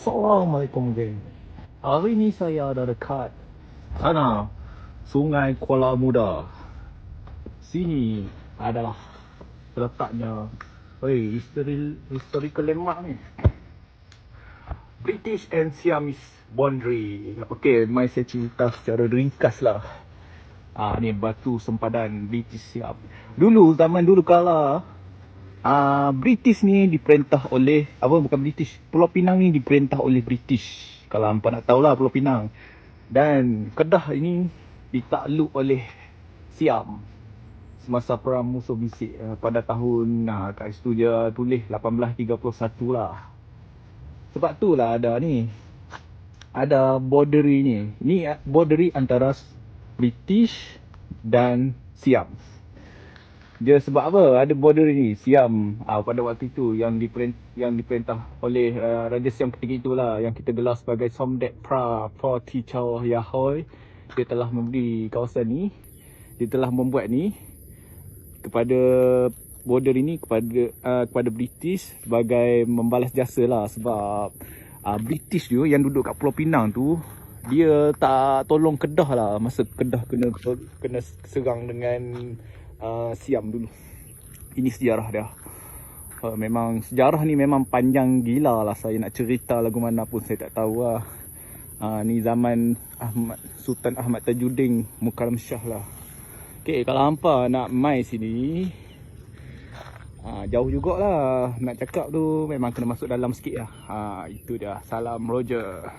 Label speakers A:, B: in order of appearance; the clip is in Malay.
A: Assalamualaikum geng. Hari ni saya ada dekat sana Sungai Kuala Muda. Sini adalah terletaknya historical landmark ni. British and Siamese boundary. Okey, mai saya cerita secara ringkas lah. Ni batu sempadan British Siam. Zaman dulu kala British ni diperintah oleh bukan British. Pulau Pinang ni diperintah oleh British. Kalau hampa nak tahulah Pulau Pinang. Dan Kedah ini ditakluk oleh Siam semasa perang musuh bisik pada tahun kat situ dia tulis 1831 lah. Sebab tu lah ada boundary ni. Ni boundary antara British dan Siam. Dia sebab apa ada border ni? Siam pada waktu itu yang diperintah oleh Raja Siam ketiga itulah yang kita gelar sebagai Somdetch Phra Chow Yahoi. Dia telah memberi kawasan ni. Dia telah membuat ni kepada border ini kepada British sebagai membalas jasa lah. Sebab British tu yang duduk kat Pulau Pinang tu, dia tak tolong Kedah lah masa Kedah kena serang dengan Siam dulu. Ini sejarah dia. Memang sejarah ni memang panjang gila lah. Saya nak cerita lagu mana pun saya tak tahu lah. Ni zaman Sultan Ahmad Tajuddin Mukarram Shah lah. Okay, kalau hampa nak mai sini, jauh jugalah nak cakap tu, memang kena masuk dalam sikit lah. Itu dia. Salam Roger.